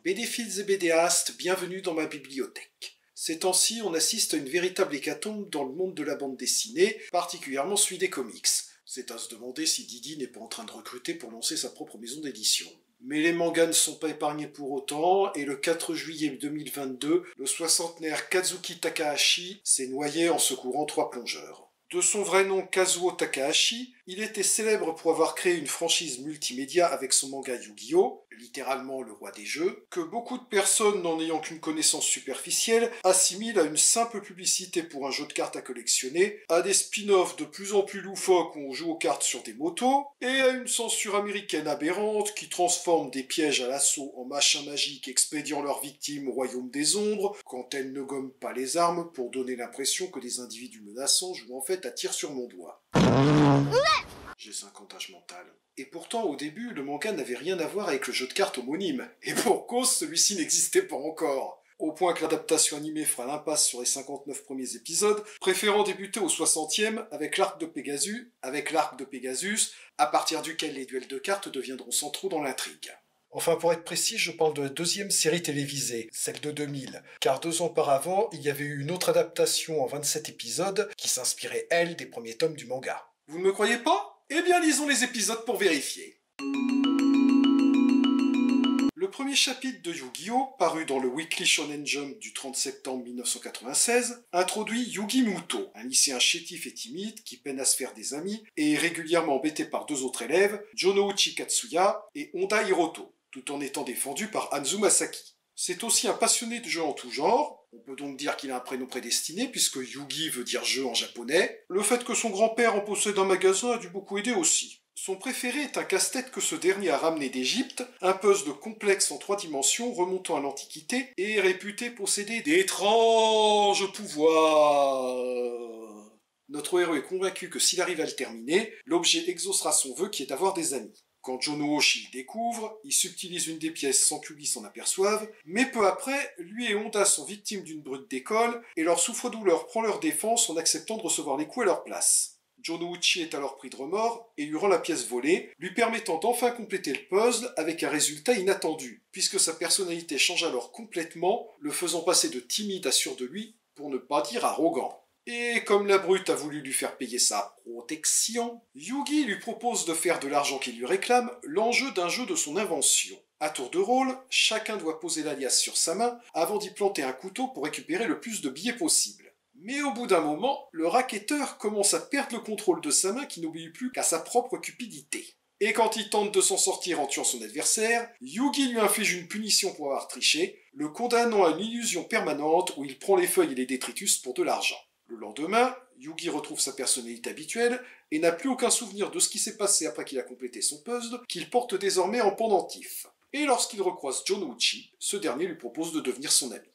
Bédéphiles et bédéastes, bienvenue dans ma bibliothèque. Ces temps-ci, on assiste à une véritable hécatombe dans le monde de la bande dessinée, particulièrement celui des comics. C'est à se demander si Didi n'est pas en train de recruter pour lancer sa propre maison d'édition. Mais les mangas ne sont pas épargnés pour autant, et le 4 juillet 2022, le soixantenaire Kazuki Takahashi s'est noyé en secourant 3 plongeurs. De son vrai nom Kazuo Takahashi, il était célèbre pour avoir créé une franchise multimédia avec son manga Yu-Gi-Oh!, littéralement le roi des jeux, que beaucoup de personnes n'en ayant qu'une connaissance superficielle assimilent à une simple publicité pour un jeu de cartes à collectionner, à des spin-offs de plus en plus loufoques où on joue aux cartes sur des motos, et à une censure américaine aberrante qui transforme des pièges à l'assaut en machins magiques expédiant leurs victimes au royaume des ombres, quand elles ne gomment pas les armes pour donner l'impression que des individus menaçants jouent en fait à tir sur mon doigt. J'ai 50 âge mental. Et pourtant, au début, le manga n'avait rien à voir avec le jeu de cartes homonyme. Et pour cause, celui-ci n'existait pas encore. Au point que l'adaptation animée fera l'impasse sur les 59 premiers épisodes, préférant débuter au 60e avec l'arc de Pegasus, à partir duquel les duels de cartes deviendront centraux dans l'intrigue. Enfin, pour être précis, je parle de la deuxième série télévisée, celle de 2000, car 2 ans auparavant, il y avait eu une autre adaptation en 27 épisodes qui s'inspirait, elle, des premiers tomes du manga. Vous ne me croyez pas ? Eh bien, lisons les épisodes pour vérifier. Le premier chapitre de Yu-Gi-Oh!, paru dans le Weekly Shonen Jump du 30 septembre 1996, introduit Yugi Muto, un lycéen chétif et timide qui peine à se faire des amis et est régulièrement embêté par 2 autres élèves, Jonouchi Katsuya et Honda Hiroto, tout en étant défendu par Hanzo Masaki. C'est aussi un passionné de jeux en tout genre, on peut donc dire qu'il a un prénom prédestiné puisque Yugi veut dire jeu en japonais. Le fait que son grand-père en possède un magasin a dû beaucoup aider aussi. Son préféré est un casse-tête que ce dernier a ramené d'Égypte, un puzzle complexe en 3 dimensions remontant à l'Antiquité et est réputé posséder d'étranges pouvoirs. Notre héros est convaincu que s'il arrive à le terminer, l'objet exaucera son vœu qui est d'avoir des amis. Quand Jonouchi le découvre, il subtilise une des pièces sans qu'Ugi s'en aperçoive, mais peu après, lui et Honda sont victimes d'une brute d'école, et leur souffre-douleur prend leur défense en acceptant de recevoir les coups à leur place. Jonouchi est alors pris de remords, et lui rend la pièce volée, lui permettant d'enfin compléter le puzzle avec un résultat inattendu, puisque sa personnalité change alors complètement, le faisant passer de timide à sûr de lui, pour ne pas dire arrogant. Et comme la brute a voulu lui faire payer sa protection, Yugi lui propose de faire de l'argent qu'il lui réclame l'enjeu d'un jeu de son invention. À tour de rôle, chacun doit poser l'alias sur sa main avant d'y planter un couteau pour récupérer le plus de billets possible. Mais au bout d'un moment, le racketteur commence à perdre le contrôle de sa main qui n'obéit plus qu'à sa propre cupidité. Et quand il tente de s'en sortir en tuant son adversaire, Yugi lui inflige une punition pour avoir triché, le condamnant à une illusion permanente où il prend les feuilles et les détritus pour de l'argent. Le lendemain, Yugi retrouve sa personnalité habituelle et n'a plus aucun souvenir de ce qui s'est passé après qu'il a complété son puzzle, qu'il porte désormais en pendentif. Et lorsqu'il recroise Jonouchi, ce dernier lui propose de devenir son ami.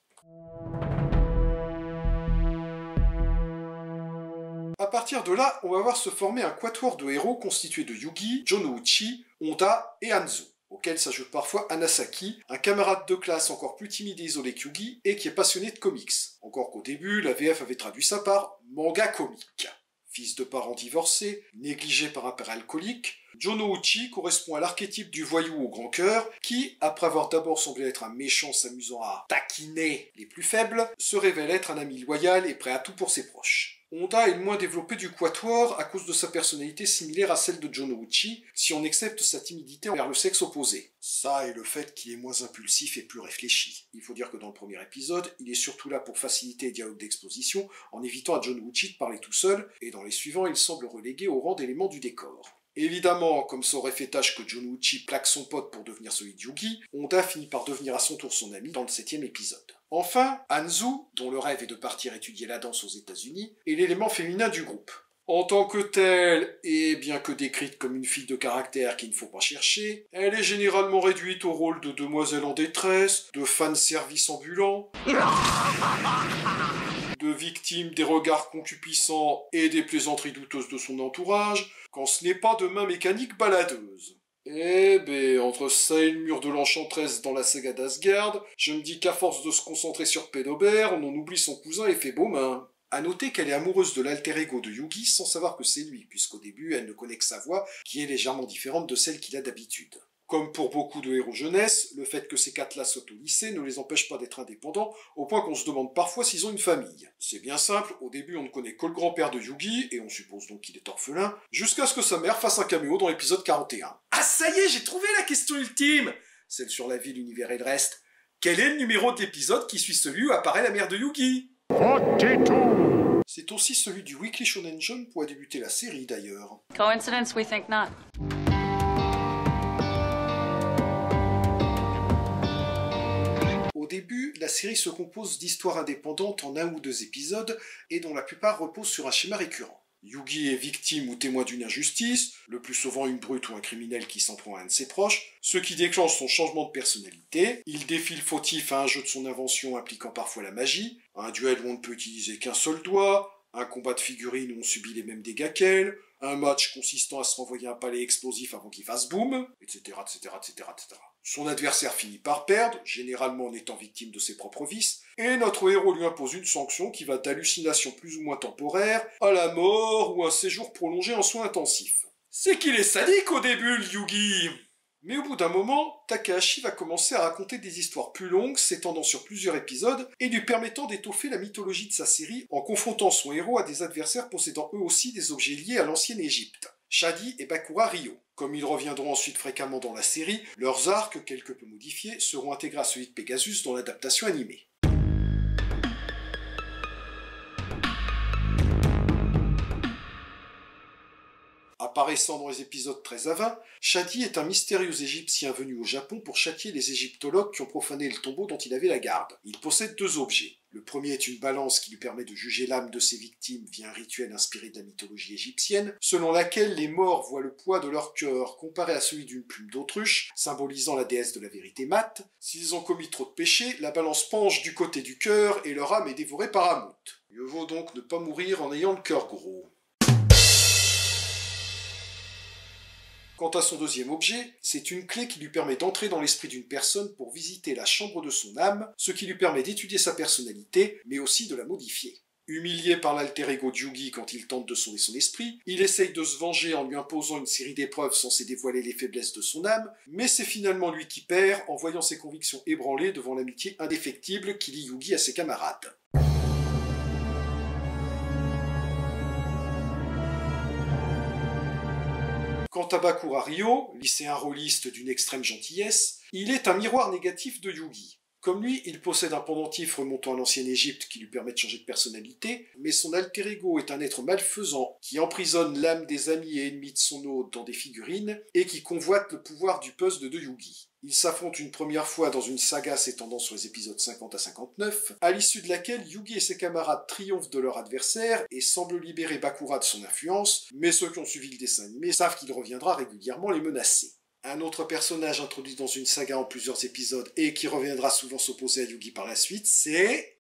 À partir de là, on va voir se former un quatuor de héros constitué de Yugi, Jonouchi, Honda et Hanzo, auquel s'ajoute parfois Anasaki, un camarade de classe encore plus timide et isolé que Yugi et qui est passionné de comics. Encore qu'au début, la VF avait traduit ça par manga comique. Fils de parents divorcés, négligé par un père alcoolique, Jonouchi correspond à l'archétype du voyou au grand cœur qui, après avoir d'abord semblé être un méchant s'amusant à taquiner les plus faibles, se révèle être un ami loyal et prêt à tout pour ses proches. Honda est le moins développé du quatuor à cause de sa personnalité similaire à celle de Jonouchi, si on accepte sa timidité envers le sexe opposé. Ça et le fait qu'il est moins impulsif et plus réfléchi. Il faut dire que dans le premier épisode, il est surtout là pour faciliter les dialogues d'exposition en évitant à Jonouchi de parler tout seul, et dans les suivants, il semble relégué au rang d'élément du décor. Évidemment, comme ça aurait fait tâche que Jonouchi plaque son pote pour devenir celui de Yugi, Honda finit par devenir à son tour son ami dans le 7e épisode. Enfin, Hanzo, dont le rêve est de partir étudier la danse aux États-Unis, est l'élément féminin du groupe. En tant que telle, et bien que décrite comme une fille de caractère qu'il ne faut pas chercher, elle est généralement réduite au rôle de demoiselle en détresse, de fan-service ambulant, de victime des regards concupiscents et des plaisanteries douteuses de son entourage, quand ce n'est pas de main mécanique baladeuse. Eh ben, entre ça et le mur de l'enchanteresse dans la saga d'Asgard, je me dis qu'à force de se concentrer sur Pédobert, on en oublie son cousin et fait beau main. À noter qu'elle est amoureuse de l'alter ego de Yugi sans savoir que c'est lui, puisqu'au début elle ne connaît que sa voix, qui est légèrement différente de celle qu'il a d'habitude. Comme pour beaucoup de héros jeunesse, le fait que ces 4-là soient au lycée ne les empêche pas d'être indépendants, au point qu'on se demande parfois s'ils ont une famille. C'est bien simple, au début on ne connaît que le grand-père de Yugi, et on suppose donc qu'il est orphelin, jusqu'à ce que sa mère fasse un caméo dans l'épisode 41. Ah ça y est, j'ai trouvé la question ultime! Celle sur la vie, l'univers et le reste. Quel est le numéro de l'épisode qui suit celui où apparaît la mère de Yugi? 42. C'est aussi celui du Weekly Shonen Jump où a débuté la série d'ailleurs. Coincidence, we think not. Au début, la série se compose d'histoires indépendantes en 1 ou 2 épisodes et dont la plupart reposent sur un schéma récurrent. Yugi est victime ou témoin d'une injustice, le plus souvent une brute ou un criminel qui s'en prend à un de ses proches, ce qui déclenche son changement de personnalité. Il défie le fautif à un jeu de son invention impliquant parfois la magie, un duel où on ne peut utiliser qu'un seul doigt, un combat de figurines où on subit les mêmes dégâts qu'elle, un match consistant à se renvoyer un palais explosif avant qu'il fasse boum, etc., etc., etc., etc. Son adversaire finit par perdre, généralement en étant victime de ses propres vices, et notre héros lui impose une sanction qui va d'hallucinations plus ou moins temporaires à la mort ou un séjour prolongé en soins intensifs. C'est qu'il est sadique au début, le Yugi! Mais au bout d'un moment, Takahashi va commencer à raconter des histoires plus longues, s'étendant sur plusieurs épisodes, et lui permettant d'étoffer la mythologie de sa série en confrontant son héros à des adversaires possédant eux aussi des objets liés à l'ancienne Égypte. Shadi et Bakura Ryo. Comme ils reviendront ensuite fréquemment dans la série, leurs arcs, quelque peu modifiés, seront intégrés à celui de Pegasus dans l'adaptation animée. Apparaissant dans les épisodes 13 à 20, Shadi est un mystérieux Égyptien venu au Japon pour châtier les égyptologues qui ont profané le tombeau dont il avait la garde. Il possède 2 objets. Le premier est une balance qui lui permet de juger l'âme de ses victimes via un rituel inspiré de la mythologie égyptienne, selon laquelle les morts voient le poids de leur cœur comparé à celui d'une plume d'autruche, symbolisant la déesse de la vérité mate. S'ils ont commis trop de péchés, la balance penche du côté du cœur et leur âme est dévorée par Ammon. Mieux vaut donc ne pas mourir en ayant le cœur gros. Quant à son deuxième objet, c'est une clé qui lui permet d'entrer dans l'esprit d'une personne pour visiter la chambre de son âme, ce qui lui permet d'étudier sa personnalité, mais aussi de la modifier. Humilié par l'alter ego de Yugi quand il tente de sauver son esprit, il essaye de se venger en lui imposant une série d'épreuves censées dévoiler les faiblesses de son âme, mais c'est finalement lui qui perd en voyant ses convictions ébranlées devant l'amitié indéfectible qui lie Yugi à ses camarades. Quant à Bakura Ryo, lycéen rôliste d'une extrême gentillesse, il est un miroir négatif de Yugi. Comme lui, il possède un pendentif remontant à l'ancienne Égypte qui lui permet de changer de personnalité, mais son alter ego est un être malfaisant qui emprisonne l'âme des amis et ennemis de son hôte dans des figurines et qui convoite le pouvoir du puzzle de Yugi. Ils s'affrontent une première fois dans une saga s'étendant sur les épisodes 50 à 59, à l'issue de laquelle Yugi et ses camarades triomphent de leur adversaire et semblent libérer Bakura de son influence, mais ceux qui ont suivi le dessin animé savent qu'il reviendra régulièrement les menacer. Un autre personnage introduit dans une saga en plusieurs épisodes et qui reviendra souvent s'opposer à Yugi par la suite, c'est...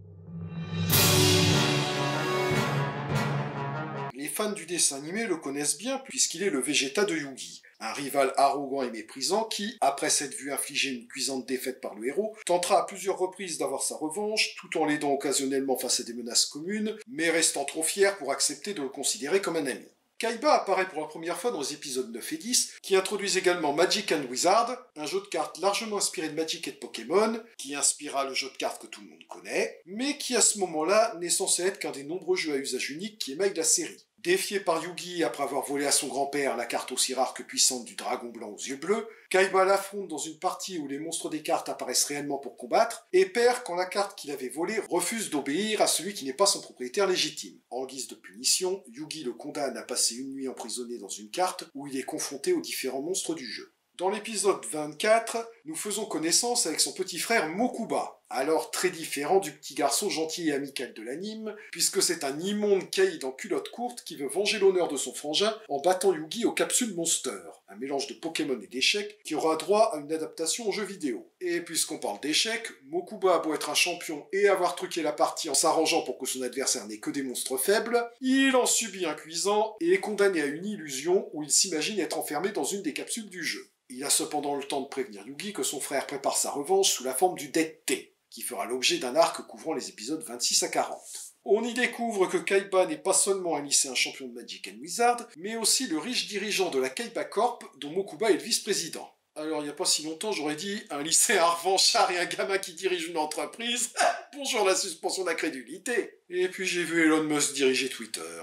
Les fans du dessin animé le connaissent bien puisqu'il est le Vegeta de Yugi, un rival arrogant et méprisant qui, après s'être vu infliger une cuisante défaite par le héros, tentera à plusieurs reprises d'avoir sa revanche tout en l'aidant occasionnellement face à des menaces communes, mais restant trop fier pour accepter de le considérer comme un ami. Kaiba apparaît pour la première fois dans les épisodes 9 et 10, qui introduisent également Magic and Wizard, un jeu de cartes largement inspiré de Magic et de Pokémon, qui inspira le jeu de cartes que tout le monde connaît, mais qui à ce moment-là n'est censé être qu'un des nombreux jeux à usage unique qui émaillent la série. Défié par Yugi après avoir volé à son grand-père la carte aussi rare que puissante du dragon blanc aux yeux bleus, Kaiba l'affronte dans une partie où les monstres des cartes apparaissent réellement pour combattre, et perd quand la carte qu'il avait volée refuse d'obéir à celui qui n'est pas son propriétaire légitime. En guise de punition, Yugi le condamne à passer une nuit emprisonné dans une carte où il est confronté aux différents monstres du jeu. Dans l'épisode 24, nous faisons connaissance avec son petit frère Mokuba, alors très différent du petit garçon gentil et amical de l'anime, puisque c'est un immonde caïd en culotte courte qui veut venger l'honneur de son frangin en battant Yugi aux capsules Monster, un mélange de Pokémon et d'échecs qui aura droit à une adaptation en jeu vidéo. Et puisqu'on parle d'échecs, Mokuba a beau être un champion et avoir truqué la partie en s'arrangeant pour que son adversaire n'ait que des monstres faibles, il en subit un cuisant et est condamné à une illusion où il s'imagine être enfermé dans une des capsules du jeu. Il a cependant le temps de prévenir Yugi que son frère prépare sa revanche sous la forme du Death T, qui fera l'objet d'un arc couvrant les épisodes 26 à 40. On y découvre que Kaiba n'est pas seulement un lycéen champion de Magic and Wizard, mais aussi le riche dirigeant de la Kaiba Corp dont Mokuba est le vice-président. Alors, il n'y a pas si longtemps, j'aurais dit un lycéen revanchard et un gamin qui dirige une entreprise. Bonjour la suspension d'incrédulité. Et puis j'ai vu Elon Musk diriger Twitter.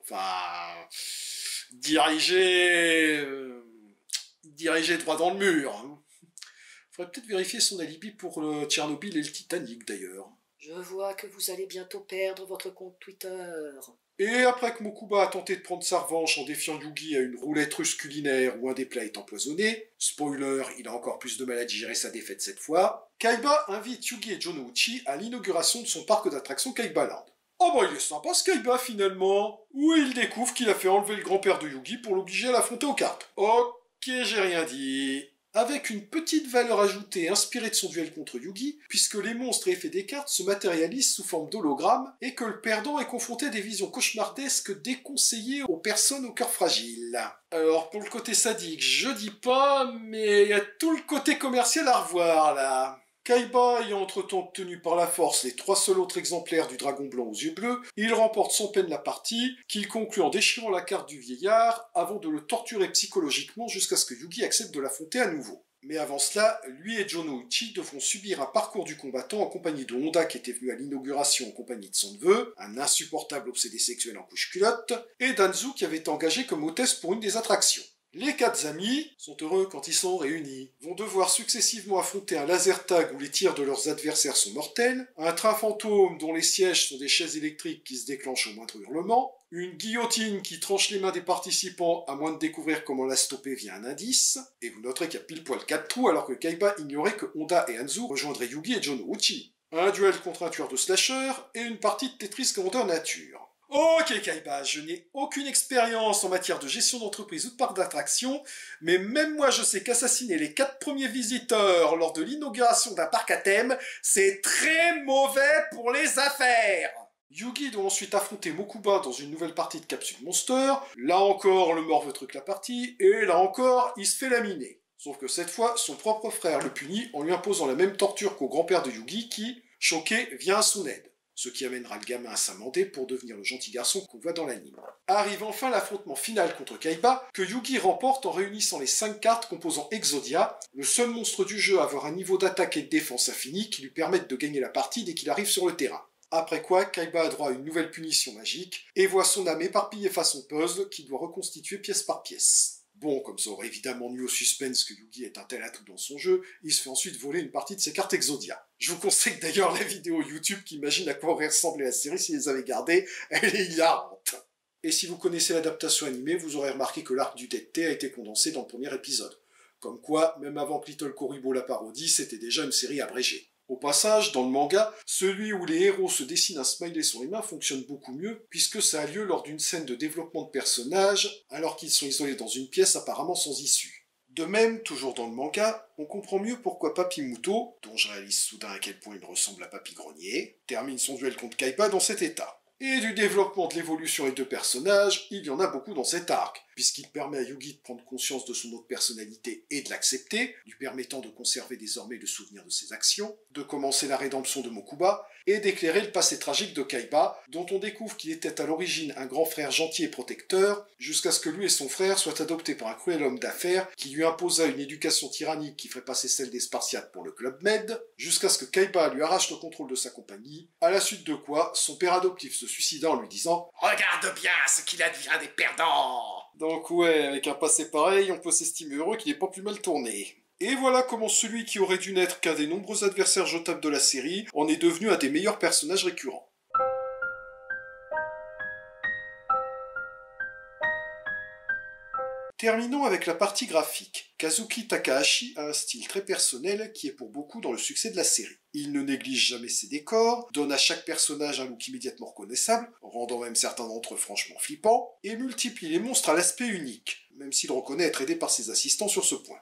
Enfin, diriger... diriger droit dans le mur. Faudrait peut-être vérifier son alibi pour le Tchernobyl et le Titanic, d'ailleurs. Je vois que vous allez bientôt perdre votre compte Twitter. Et après que Mokuba a tenté de prendre sa revanche en défiant Yugi à une roulette russe culinaire où un des plats est empoisonné, spoiler, il a encore plus de mal à digérer sa défaite cette fois, Kaiba invite Yugi et Jonouchi à l'inauguration de son parc d'attractions Kaibaland. Oh bah il est sympa ce Kaiba finalement, où il découvre qu'il a fait enlever le grand-père de Yugi pour l'obliger à l'affronter aux cartes. Ok, j'ai rien dit. Avec une petite valeur ajoutée inspirée de son duel contre Yugi, puisque les monstres et effets des cartes se matérialisent sous forme d'hologrammes, et que le perdant est confronté à des visions cauchemardesques déconseillées aux personnes au cœur fragile. Alors pour le côté sadique, je dis pas, mais il y a tout le côté commercial à revoir là. Kaiba ayant entre-temps obtenu par la force les 3 seuls autres exemplaires du dragon blanc aux yeux bleus, il remporte sans peine la partie, qu'il conclut en déchirant la carte du vieillard, avant de le torturer psychologiquement jusqu'à ce que Yugi accepte de l'affronter à nouveau. Mais avant cela, lui et Jonouchi devront subir un parcours du combattant en compagnie de Honda qui était venu à l'inauguration en compagnie de son neveu, un insupportable obsédé sexuel en couche-culotte, et Danzu qui avait été engagé comme hôtesse pour une des attractions. Les 4 amis sont heureux quand ils sont réunis, vont devoir successivement affronter un laser tag où les tirs de leurs adversaires sont mortels, un train fantôme dont les sièges sont des chaises électriques qui se déclenchent au moindre hurlement, une guillotine qui tranche les mains des participants à moins de découvrir comment la stopper via un indice, et vous noterez qu'il y a pile poil 4 trous alors que Kaiba ignorait que Honda et Hanzo rejoindraient Yugi et Jonouchi. Un duel contre un tueur de slasher et une partie de Tetris grandeur nature. Ok Kaiba, je n'ai aucune expérience en matière de gestion d'entreprise ou de parc d'attractions, mais même moi je sais qu'assassiner les 4 premiers visiteurs lors de l'inauguration d'un parc à thème, c'est très mauvais pour les affaires. Yugi doit ensuite affronter Mokuba dans une nouvelle partie de Capsule Monster, là encore le mort veut truc la partie, et là encore il se fait laminer. Sauf que cette fois, son propre frère le punit en lui imposant la même torture qu'au grand-père de Yugi qui, choqué, vient à son aide. Ce qui amènera le gamin à s'amender pour devenir le gentil garçon qu'on voit dans l'anime. Arrive enfin l'affrontement final contre Kaiba, que Yugi remporte en réunissant les 5 cartes composant Exodia, le seul monstre du jeu à avoir un niveau d'attaque et de défense infini qui lui permettent de gagner la partie dès qu'il arrive sur le terrain. Après quoi, Kaiba a droit à une nouvelle punition magique, et voit son âme éparpillée façon puzzle qu'il doit reconstituer pièce par pièce. Bon, comme ça aurait évidemment nuit au suspense que Yugi est un tel atout dans son jeu, il se fait ensuite voler une partie de ses cartes Exodia. Je vous conseille d'ailleurs la vidéo YouTube qui imagine à quoi aurait ressemblé la série s'ils les avaient gardées, elle est hilarante. Et si vous connaissez l'adaptation animée, vous aurez remarqué que l'arc du DT a été condensé dans le premier épisode. Comme quoi, même avant que Little Koribo la parodie, c'était déjà une série abrégée. Au passage, dans le manga, celui où les héros se dessinent un smiley sur les mains fonctionne beaucoup mieux, puisque ça a lieu lors d'une scène de développement de personnages, alors qu'ils sont isolés dans une pièce apparemment sans issue. De même, toujours dans le manga, on comprend mieux pourquoi Papy Muto, dont je réalise soudain à quel point il ressemble à Papy Grenier, termine son duel contre Kaiba dans cet état. Et du développement de l'évolution et de personnages, il y en a beaucoup dans cet arc, puisqu'il permet à Yugi de prendre conscience de son autre personnalité et de l'accepter, lui permettant de conserver désormais le souvenir de ses actions, de commencer la rédemption de Mokuba, et d'éclairer le passé tragique de Kaiba, dont on découvre qu'il était à l'origine un grand frère gentil et protecteur, jusqu'à ce que lui et son frère soient adoptés par un cruel homme d'affaires qui lui imposa une éducation tyrannique qui ferait passer celle des Spartiates pour le Club Med, jusqu'à ce que Kaiba lui arrache le contrôle de sa compagnie, à la suite de quoi son père adoptif se suicida en lui disant « Regarde bien ce qu'il advient des perdants !» Donc ouais, avec un passé pareil, on peut s'estimer heureux qu'il n'est pas plus mal tourné. Et voilà comment celui qui aurait dû n'être qu'un des nombreux adversaires jetables de la série en est devenu un des meilleurs personnages récurrents. Terminons avec la partie graphique. Kazuki Takahashi a un style très personnel qui est pour beaucoup dans le succès de la série. Il ne néglige jamais ses décors, donne à chaque personnage un look immédiatement reconnaissable, rendant même certains d'entre eux franchement flippants, et multiplie les monstres à l'aspect unique, même s'il reconnaît être aidé par ses assistants sur ce point.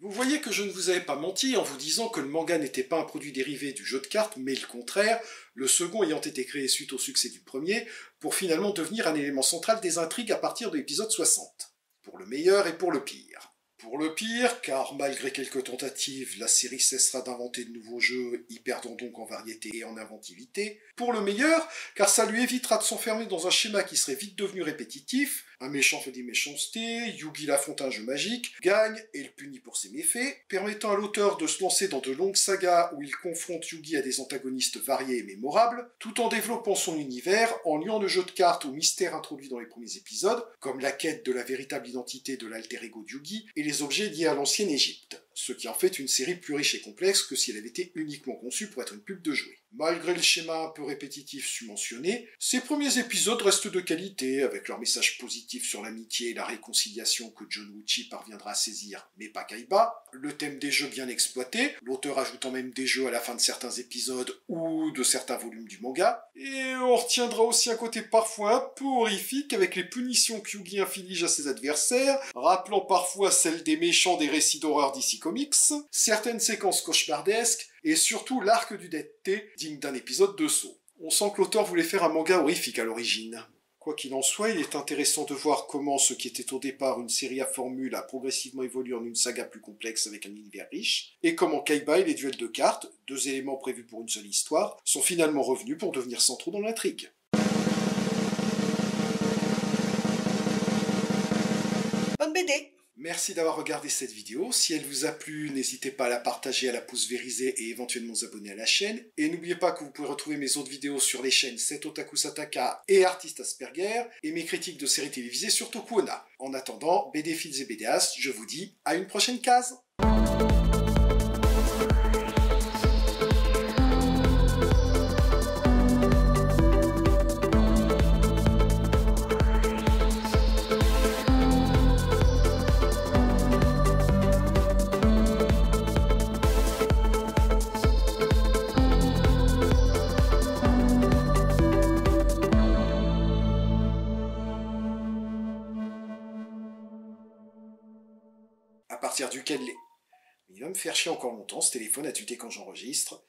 Vous voyez que je ne vous avais pas menti en vous disant que le manga n'était pas un produit dérivé du jeu de cartes, mais le contraire, le second ayant été créé suite au succès du premier, pour finalement devenir un élément central des intrigues à partir de l'épisode 60. Pour le meilleur et pour le pire. Pour le pire, car malgré quelques tentatives, la série cessera d'inventer de nouveaux jeux, y perdant donc en variété et en inventivité. Pour le meilleur, car ça lui évitera de s'enfermer dans un schéma qui serait vite devenu répétitif, Un méchant fait des méchancetés, Yugi l'affronte à un jeu magique, gagne et le punit pour ses méfaits, permettant à l'auteur de se lancer dans de longues sagas où il confronte Yugi à des antagonistes variés et mémorables, tout en développant son univers, en liant le jeu de cartes aux mystères introduits dans les premiers épisodes, comme la quête de la véritable identité de l'alter ego de Yugi et les objets liés à l'ancienne Égypte, ce qui en fait une série plus riche et complexe que si elle avait été uniquement conçue pour être une pub de jouets. Malgré le schéma un peu répétitif submentionné, ces premiers épisodes restent de qualité, avec leur message positif sur l'amitié et la réconciliation que John Uchi parviendra à saisir, mais pas Kaiba, le thème des jeux bien exploité, l'auteur ajoutant même des jeux à la fin de certains épisodes ou de certains volumes du manga, et on retiendra aussi un côté parfois un peu horrifique avec les punitions que Yugi inflige à ses adversaires, rappelant parfois celles des méchants des récits d'horreur d'ici Comics, certaines séquences cauchemardesques, et surtout l'arc du Death T, digne d'un épisode de Saw. On sent que l'auteur voulait faire un manga horrifique à l'origine. Quoi qu'il en soit, il est intéressant de voir comment ce qui était au départ une série à formule a progressivement évolué en une saga plus complexe avec un univers riche, et comment Kaiba et les duels de cartes, deux éléments prévus pour une seule histoire, sont finalement revenus pour devenir centraux dans l'intrigue. Bonne BD! Merci d'avoir regardé cette vidéo. Si elle vous a plu, n'hésitez pas à la partager, à la pouce vériser et éventuellement vous abonner à la chaîne. Et n'oubliez pas que vous pouvez retrouver mes autres vidéos sur les chaînes Otaku Sataka et Artiste Asperger, et mes critiques de séries télévisées sur Tokuona. En attendant, BDphiles et BDastes, je vous dis à une prochaine case. À partir duquel il va me faire chier encore longtemps, ce téléphone a tuté quand j'enregistre.